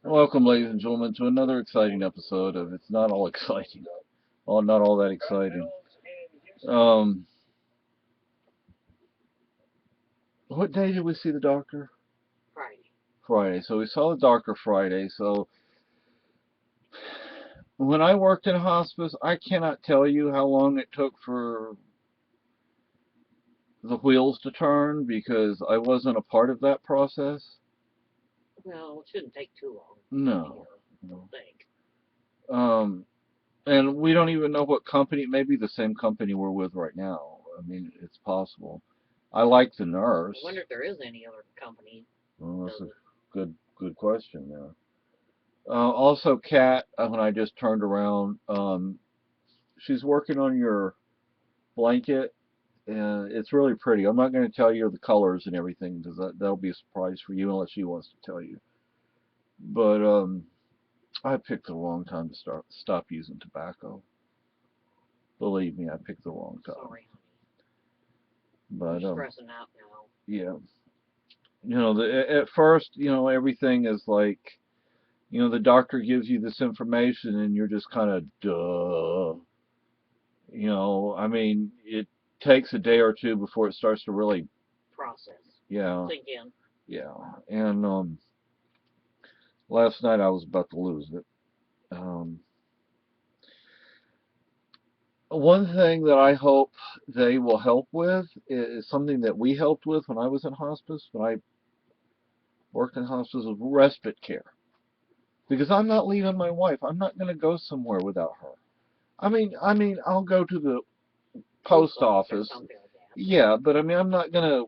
Welcome, ladies and gentlemen, to another exciting episode of It's Not All Exciting. Well, not all that exciting. Um, what day did we see the doctor? Friday. Friday. So we saw the doctor Friday. So when I worked in hospice, I cannot tell you how long it took for the wheels to turn because I wasn't a part of that process. Well, it shouldn't take too long. No. I don't think. And we don't even know what company. Maybe the same company we're with right now. I mean, it's possible. I like the nurse. I wonder if there is any other company. Well, that's a good question there. Also, Kat, when I just turned around, she's working on your blanket, and it's really pretty. I'm not going to tell you the colors and everything because that'll be a surprise for you unless she wants to tell you. But I picked the wrong time to stop using tobacco. Believe me, I picked the wrong time. Sorry, honey. But I'm stressing out now. Yeah. At first, everything is like, the doctor gives you this information and you're just kind of, duh. I mean, it takes a day or two before it starts to really process. Yeah. Sink in. Yeah. And last night I was about to lose it. One thing that I hope they will help with is something that we helped with when I was in hospice, when I worked in hospice, was respite care. Because I'm not leaving my wife. I'm not going to go somewhere without her. I mean, I'll go to the post office. Yeah, but I mean, I'm not gonna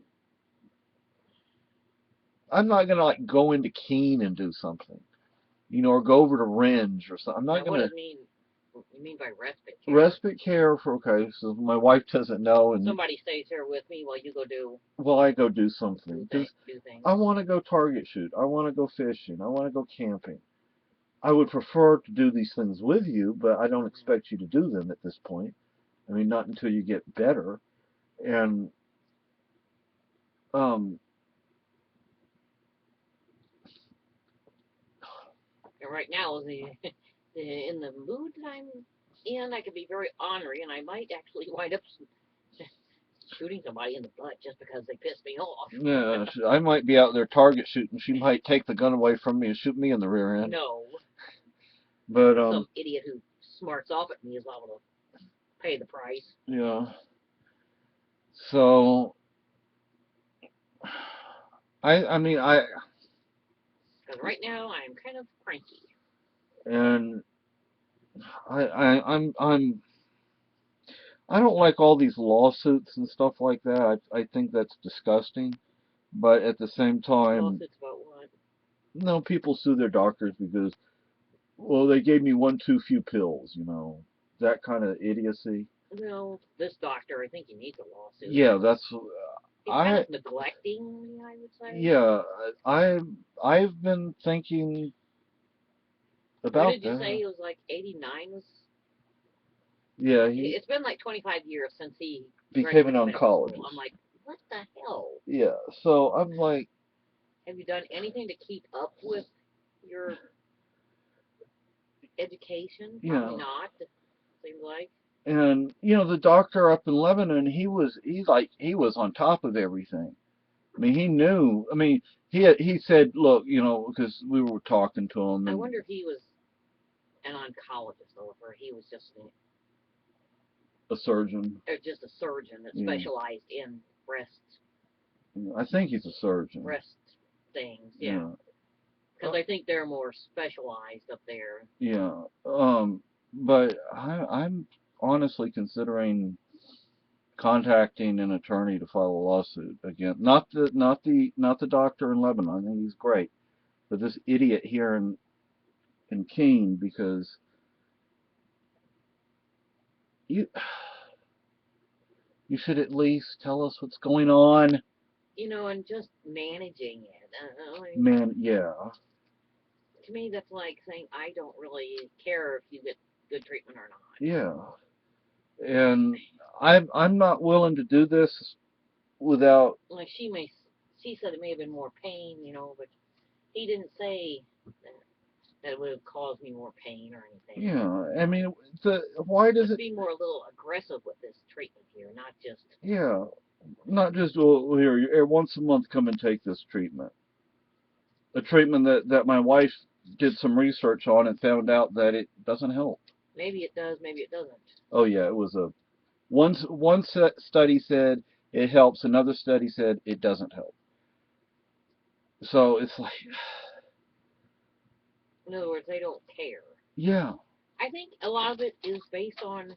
like go into Keene and do something, or go over to Renge or something. I'm not What gonna. do you mean by respite care? Respite care okay, so my wife doesn't know and. Somebody stays here with me while you go do. Well, I go do something. Do things. I want to go target shoot. I want to go fishing. I want to go camping. I would prefer to do these things with you, but I don't expect you to do them at this point. I mean, not until you get better. And um, and right now, in the mood that I'm in, I could be very ornery, and I might actually wind up shooting somebody in the butt just because they pissed me off. Yeah, I might be out there target shooting. She might take the gun away from me and shoot me in the rear end. No. But some idiot who smarts off at me is liable to pay the price. Yeah. So I mean because right now I'm kind of cranky. And I don't like all these lawsuits and stuff like that. I think that's disgusting. But at the same time, lawsuits about what? No, people sue their doctors because, well, they gave me one too few pills, that kind of idiocy. Well, this doctor, I think he needs a lawsuit. Yeah, that's. He's kind of neglecting me, I would say. Yeah, I've been thinking about what did you say? It was like 89 was. Yeah, it's been like 25 years since he became an oncologist. I'm like, what the hell? Yeah, so I'm like, have you done anything to keep up with your education? Probably not. It seems like. And the doctor up in Lebanon, he was on top of everything. I mean, he knew. I mean, he said, look, because we were talking to him. I wonder if he was an oncologist or if he was just a surgeon. Or just a surgeon that specialized in breast. I think he's a surgeon. Breast things, yeah. Because I think they're more specialized up there. Yeah. But I'm honestly considering contacting an attorney to file a lawsuit again. Not the doctor in Lebanon. I think he's great, but this idiot here in Keene, because you should at least tell us what's going on. And just managing it. Yeah. To me, that's like saying I don't really care if you get good treatment or not. Yeah. And I'm not willing to do this without. Like she may she said it may have been more pain, but he didn't say that it would have caused me more pain or anything. Yeah, I mean, why does Just it? be more a little aggressive with this treatment here, not just. Yeah, not just well, here once a month come and take this treatment. A treatment that my wife did some research on and found out that it doesn't help. Maybe it does, maybe it doesn't. Oh yeah, it was a one study said it helps, another study said it doesn't help. So it's like, In other words, they don't care. yeah, I think a lot of it is based on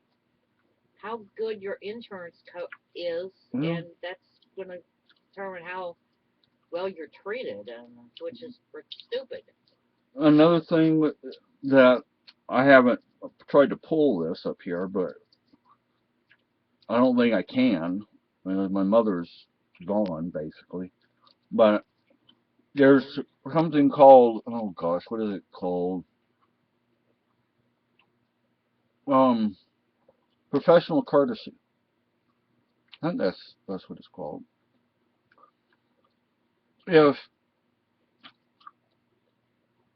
how good your insurance is, well, and that's going to determine how well you're treated, which is stupid. another thing that I haven't tried to pull this up here, but I don't think I can. I mean, my mother's gone basically, but there's something called, oh gosh, what is it called? Um, Professional courtesy. I think that's what it's called. If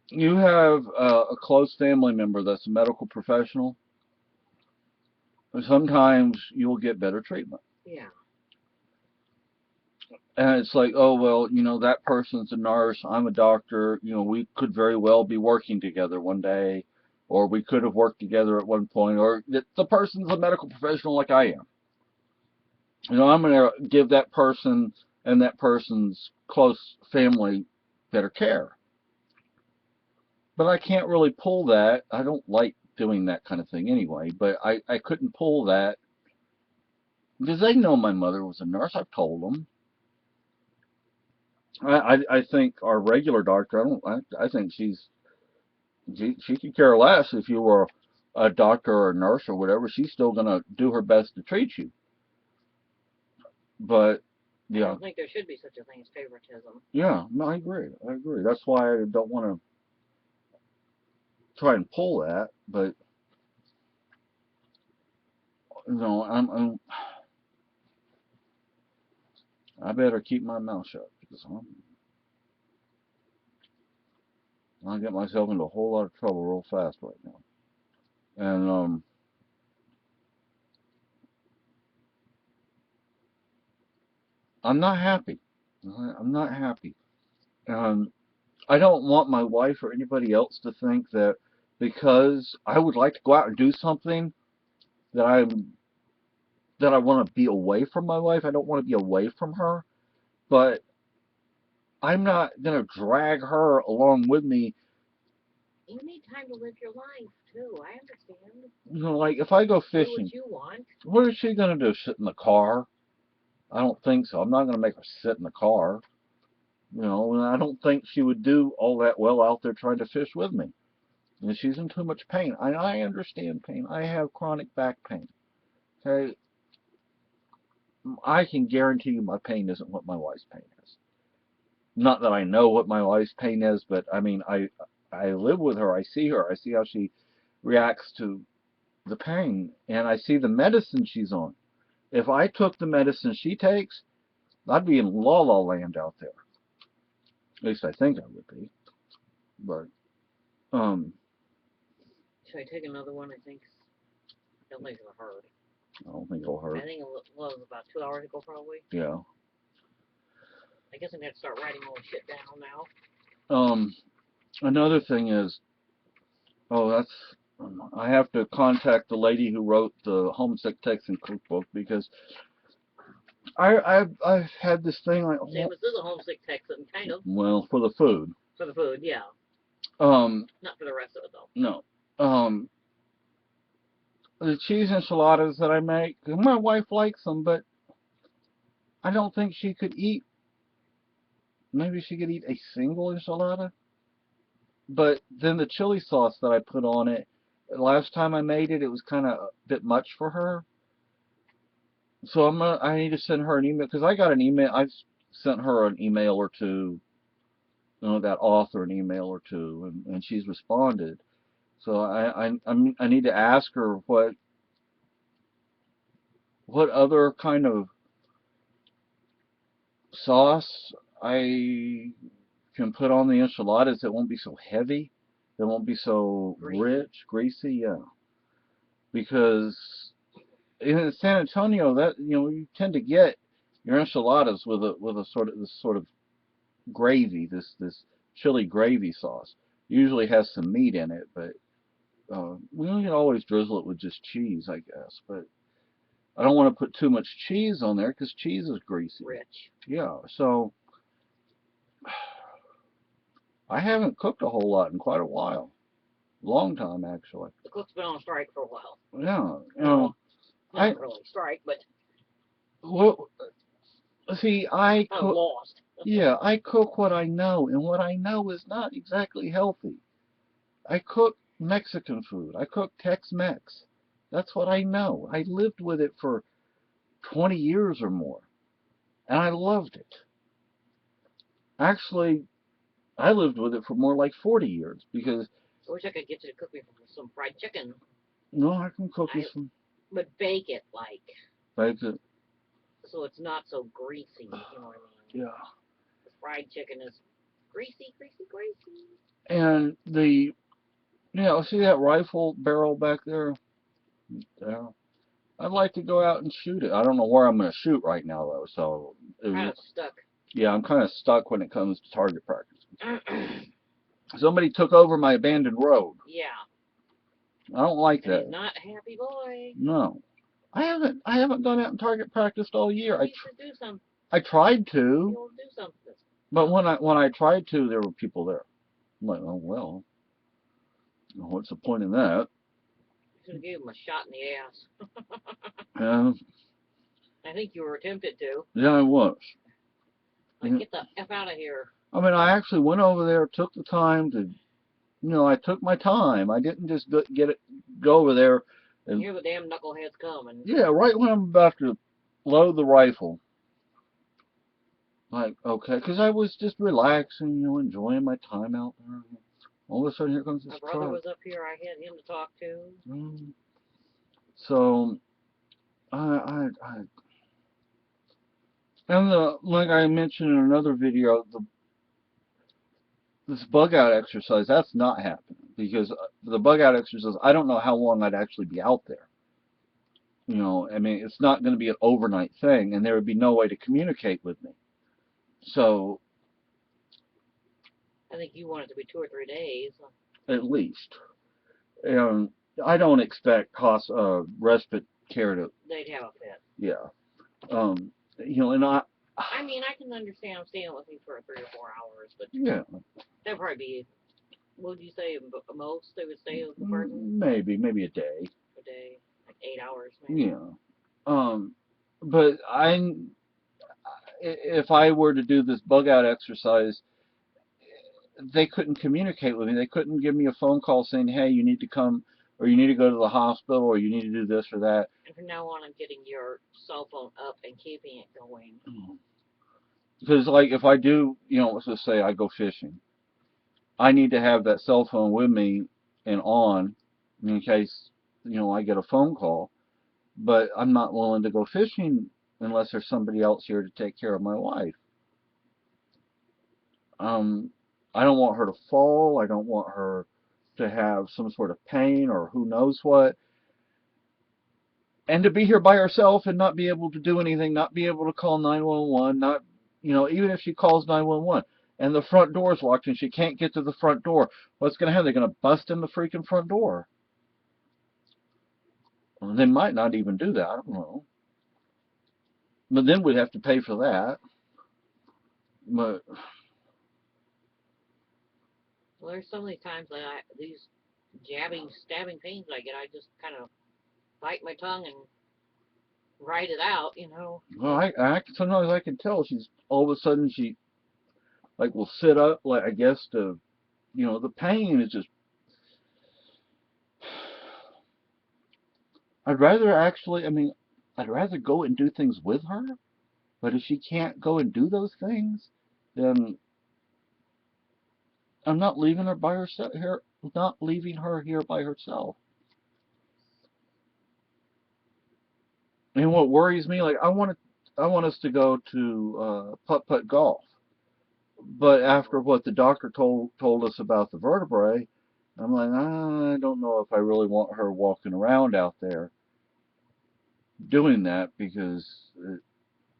you have a close family member that's a medical professional, sometimes you'll get better treatment. Yeah. And it's like, oh, well, that person's a nurse, I'm a doctor, we could very well be working together one day, or we could have worked together at one point, or the person's a medical professional like I am. I'm going to give that person and that person's close family better care. But I can't really pull that. I don't like doing that kind of thing anyway, but I couldn't pull that because they know my mother was a nurse. I've told them. I think our regular doctor, I think she could care less if you were a doctor or a nurse or whatever. She's still gonna do her best to treat you. But I yeah, don't think there should be such a thing as favoritism. yeah, no, I agree. I agree. That's why I don't want to try and pull that. But I better keep my mouth shut because I'll get myself into a whole lot of trouble real fast right now. And I'm not happy. I'm not happy. Um, I don't want my wife or anybody else to think that because I would like to go out and do something that I want to be away from my wife. I don't want to be away from her, but I'm not gonna drag her along with me. You need time to live your life too. I understand. Like if I go Do what fishing, you want. what is she gonna do? Sit in the car? I don't think so. I'm not gonna make her sit in the car. And I don't think she would do all that well out there trying to fish with me. And she's in too much pain. I understand pain. I have chronic back pain. Okay, I can guarantee you my pain isn't what my wife's pain is. Not that I know what my wife's pain is, but I mean, I live with her. I see her. I see how she reacts to the pain, and I see the medicine she's on. If I took the medicine she takes, I'd be in la la land out there. At least I think I would be. But um, Should I take another one? I think. I don't think it'll hurt. I don't think it'll I hurt. think it was about 2 hours ago, probably. Yeah. I guess I'm gonna have to start writing all the shit down now. Um, Another thing is, oh, that's I have to contact the lady who wrote the Homesick Texan cookbook because I've had this thing like, Same as this is a homesick Texan, kind of. well, for the food. For the food, yeah. Um, Not for the rest of it though. no. The cheese enchiladas that I make, my wife likes them, but I don't think she could eat. Maybe she could eat a single enchilada. But then the chili sauce that I put on it, last time I made it, it was kind of a bit much for her. So I need to send her an email because I got an email. I've sent her an email or two, that author an email or two, and she's responded. So I need to ask her what other kind of sauce I can put on the enchiladas. It won't be so heavy. It won't be so Greasy. rich, greasy. Yeah, because in San Antonio, that you tend to get your enchiladas with a sort of gravy, this chili gravy sauce. Usually has some meat in it, but we can always drizzle it with just cheese, I guess. But I don't want to put too much cheese on there because cheese is greasy. Rich. Yeah, so I haven't cooked a whole lot in quite a while. Long time, actually. The cook's been on strike for a while. Yeah, Well, I not really strike, but well, see, I kind of cook. lost. Yeah, I cook what I know, and what I know is not exactly healthy. I cook Mexican food. I cook Tex-Mex. That's what I know. I lived with it for 20 years or more, and I loved it. Actually, I lived with it for more like 40 years because I wish I could get you to cook me some fried chicken. no, I can cook you I some would bake it bacon. so it's not so greasy. You know what I mean? Yeah, The fried chicken is greasy, greasy, greasy. and see that rifle barrel back there? Yeah. I'd like to go out and shoot it. I don't know where I'm going to shoot right now though, so Kind of stuck. yeah, I'm kind of stuck when it comes to target practice. Somebody took over my abandoned road. Yeah. I don't like And that. he's not a happy boy. No. I haven't gone out and target practiced all year. He needs to do something. I tried to, He'll do something. but when I tried to, there were people there. I'm like, oh well, what's the point in that? Should have gave him a shot in the ass. Yeah, I think you were tempted to. yeah, I was. Like, get the F out of here. I mean, I actually went over there, took the time to, I took my time. I didn't just go over there and Here the damn knuckleheads coming. yeah, right when I'm about to load the rifle. Like, okay, because I was just relaxing, enjoying my time out there. All of a sudden, here comes this My brother truck. was up here. I had him to talk to. So, and like I mentioned in another video, this bug out exercise, that's not happening because the bug out exercise, I don't know how long I'd actually be out there. I mean, it's not going to be an overnight thing, and there would be no way to communicate with me. So, I think you want it to be 2 or 3 days. at least. And I don't expect respite care to. They'd have a fit. Yeah. And I mean, I can understand them staying with me for 3 or 4 hours, but yeah. that'd probably be, what would you say, most they would stay with the person? Maybe a day. A day, like 8 hours, maybe. Yeah. But if I were to do this bug out exercise, they couldn't communicate with me. They couldn't give me a phone call saying, "Hey, you need to come, or you need to go to the hospital, or you need to do this or that." And from now on, I'm getting your cell phone up and keeping it going. Because, like, if I do, let's just say I go fishing, I need to have that cell phone with me and on in case, I get a phone call. But I'm not willing to go fishing unless there's somebody else here to take care of my wife. I don't want her to fall. I don't want her to have some sort of pain or who knows what. And to be here by herself and not be able to do anything, not be able to call 911, not, even if she calls 911 and the front door's locked and she can't get to the front door, what's going to happen? They're going to bust in the freaking front door. Well, they might not even do that. I don't know. But then we'd have to pay for that. But Well, there's so many times that these jabbing, stabbing pains I get, I just kind of bite my tongue and write it out, well, sometimes I can tell she's all of a sudden she like will sit up, like I guess to, the pain is just. I'd rather actually, I mean, I'd rather go and do things with her, but if she can't go and do those things, then I'm not leaving her by herself here. Not leaving her here by herself. And what worries me, like I want us to go to putt putt golf, But after what the doctor told us about the vertebrae, I'm like, I don't know if I really want her walking around out there doing that because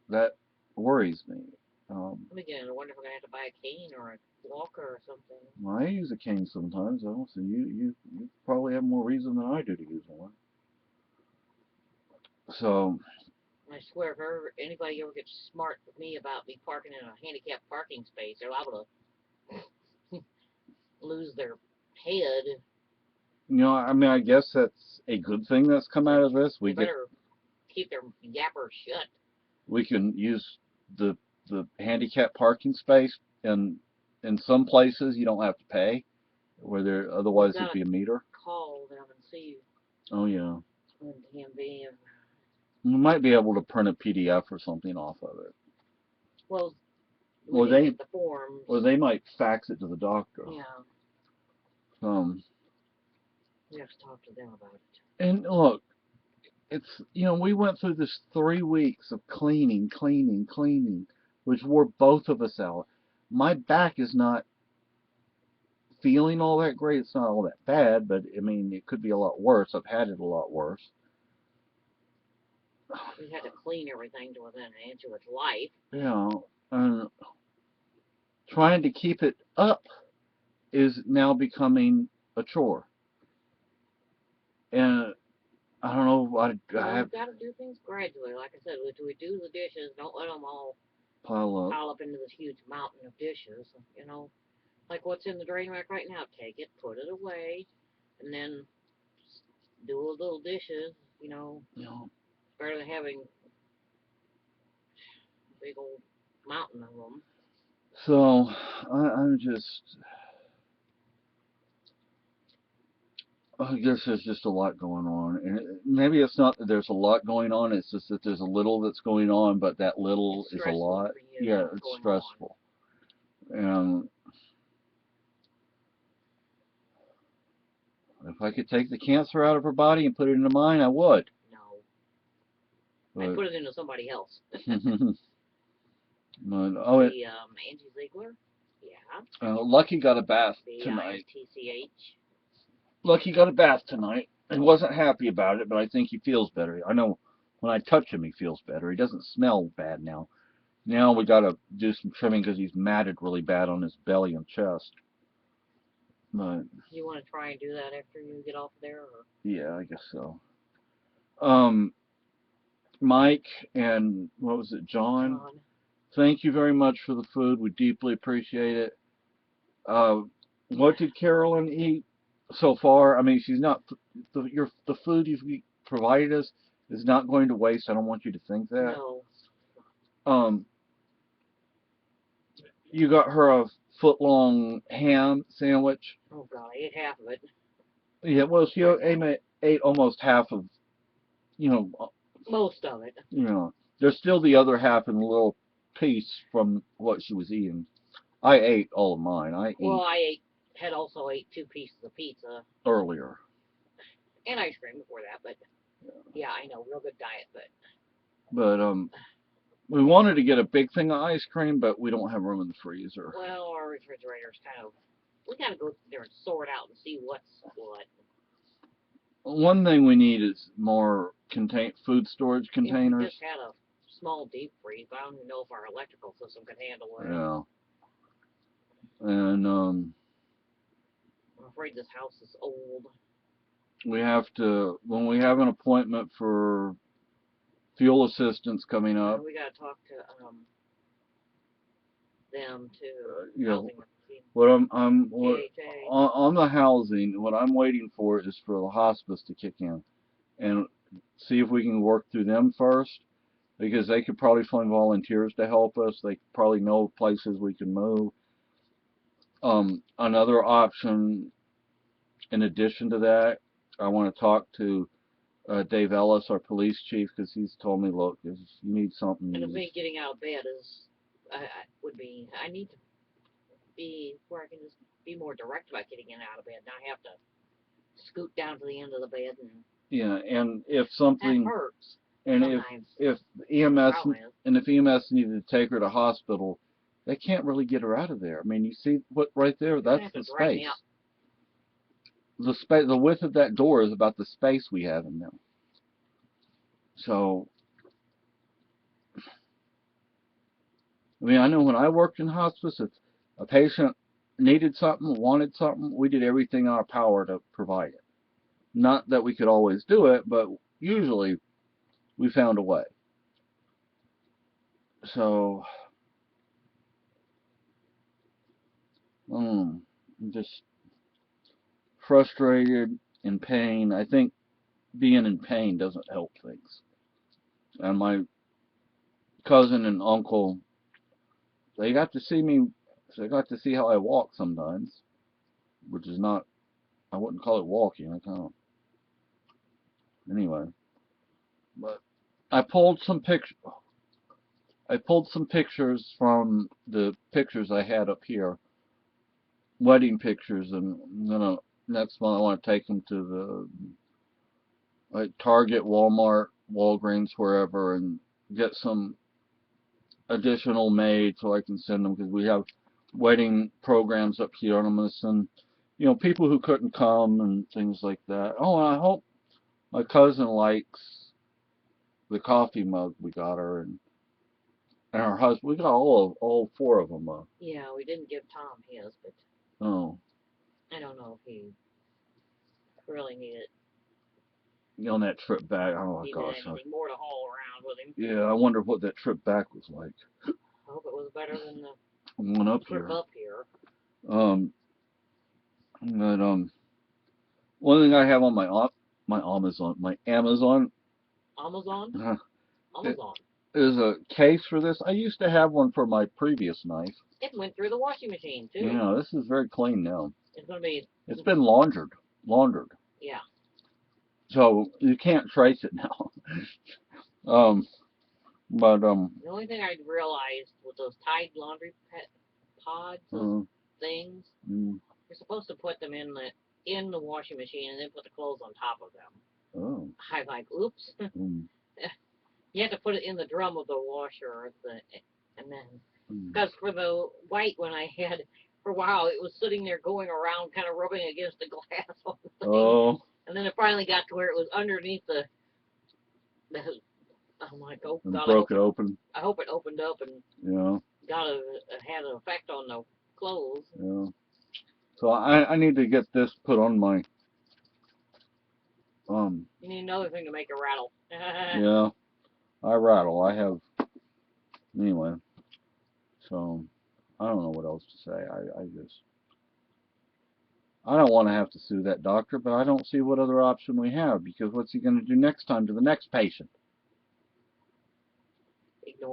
that worries me. Um, Again, I wonder if we're gonna have to buy a cane or a walker or something. I use a cane sometimes, though, so you probably have more reason than I do to use one. So, I swear, if anybody ever gets smart with me about me parking in a handicapped parking space, they're liable to lose their head. I mean, I guess that's a good thing that's come out of this. They better keep their yapper shut. We can use the handicap parking space, and in some places you don't have to pay, where there otherwise there'd be a meter. Call them and see. Oh yeah. When can be. We might be able to print a PDF or something off of it. Well, Or they get the forms. or they might fax it to the doctor. Yeah. We have to talk to them about it. And look, it's we went through this 3 weeks of cleaning, which wore both of us out. My back is not feeling all that great. It's not all that bad, but I mean, it could be a lot worse. I've had it a lot worse. We had to clean everything to within an inch of its life. Yeah, and trying to keep it up is now becoming a chore. And I don't know. I have got to do things gradually. Like I said, we do the dishes, don't let them all pile up into this huge mountain of dishes. Like what's in the drain rack right now. Take it, put it away, and then do a little dishes. Better than having a big old mountain of them. So I'm just. I guess there's just a lot going on, and maybe it's not that there's a lot going on. It's just that there's a little that's going on, but that little is a lot. Yeah, it's stressful, and if I could take the cancer out of her body and put it into mine, I would. No, I'd put it into somebody else. Oh, Angie Ziegler. Yeah. Lucky got a bath tonight. TCH. Lucky got a bath tonight. He wasn't happy about it, but I think he feels better. I know when I touch him, he feels better. He doesn't smell bad now. Now we got to do some trimming because he's matted really bad on his belly and chest. But you want to try and do that after you get off there? Or? Yeah, I guess so. Mike and what was it, John? Thank you very much for the food. We deeply appreciate it. What did Carolyn eat so far? I mean, she's not the food you've provided us is not going to waste. I don't want you to think that. No. You got her a foot-long ham sandwich. Oh God, I ate half of it. Yeah, well, she ate almost half of, most of it. There's still the other half in a little piece from what she was eating. I ate all of mine. I had also ate 2 pieces of pizza earlier. And ice cream before that, but yeah, I know, real good diet, But we wanted to get a big thing of ice cream, but we don't have room in the freezer. Well, our refrigerator's we gotta go there and sort out and see what's what. One thing we need is more food storage containers. We just had a small deep freeze, but I don't even know if our electrical system can handle it. Yeah. And I'm afraid this house is old. We have to, when we have an appointment for fuel assistance coming up. We gotta talk to them too. Yeah. What I'm on the housing, what I'm waiting for is for the hospice to kick in and see if we can work through them first, because they could probably find volunteers to help us. They probably know places we can move. Another option, in addition to that, I want to talk to Dave Ellis, our police chief, because he's told me, look, if you need something. And me getting out of bed I need to be where I can just be more direct about getting in and out of bed. Not have to scoot down to the end of the bed and. Yeah, and if something. That hurts. And if EMS needed to take her to hospital, they can't really get her out of there. I mean, you see what right there? You're gonna That's have the to drag me space. up. The width of that door is about the space we have in there. So, I mean, I know when I worked in hospice, if a patient needed something, wanted something, we did everything in our power to provide it. Not that we could always do it, but usually we found a way. So, I'm just frustrated, in pain. I think being in pain doesn't help things. And my cousin and uncle, they got to see me, they got to see how I walk sometimes, which is not, I wouldn't call it walking. I kind of, anyway. But I pulled some pictures. I pulled some pictures from the pictures I had up here, wedding pictures, and I'm gonna next month I want to take them to the like Target, Walmart, Walgreens, wherever, and get some additional made so I can send them because we have wedding programs up here, and I'm gonna send, people who couldn't come and things like that. Oh, and I hope my cousin likes the coffee mug we got her, and her husband. We got all four of them. Yeah, we didn't give Tom his, but Oh, I don't know if he really needed on that trip back. Oh my gosh. anything more to haul around with him. Yeah, I wonder what that trip back was like. I hope it was better than the One up trip here. up here. But one thing I have on my Amazon, Amazon? uh, it Amazon. is a case for this. I used to have one for my previous knife. It went through the washing machine too. Yeah, this is very clean now. It's gonna be. It's been laundered. Yeah. So you can't trace it now. um, but The only thing I realized with those Tide laundry pods, those uh, things, mm, you're supposed to put them in the washing machine and then put the clothes on top of them. oh, I'm like, oops. mm, You have to put it in the drum of the washer, and then mm. because for the white one I had for a while, it was sitting there going around, kind of rubbing against the glass on the thing, Oh, and then it finally got to where it was underneath the. I'm like, oh and God, broke it open. I hope it opened up and Yeah, had an effect on the clothes. yeah. So I need to get this put on my You need another thing to make it rattle. yeah, I rattle. I have anyway. So I don't know what else to say. I don't want to have to sue that doctor, but I don't see what other option we have because what's he going to do next time to the next patient?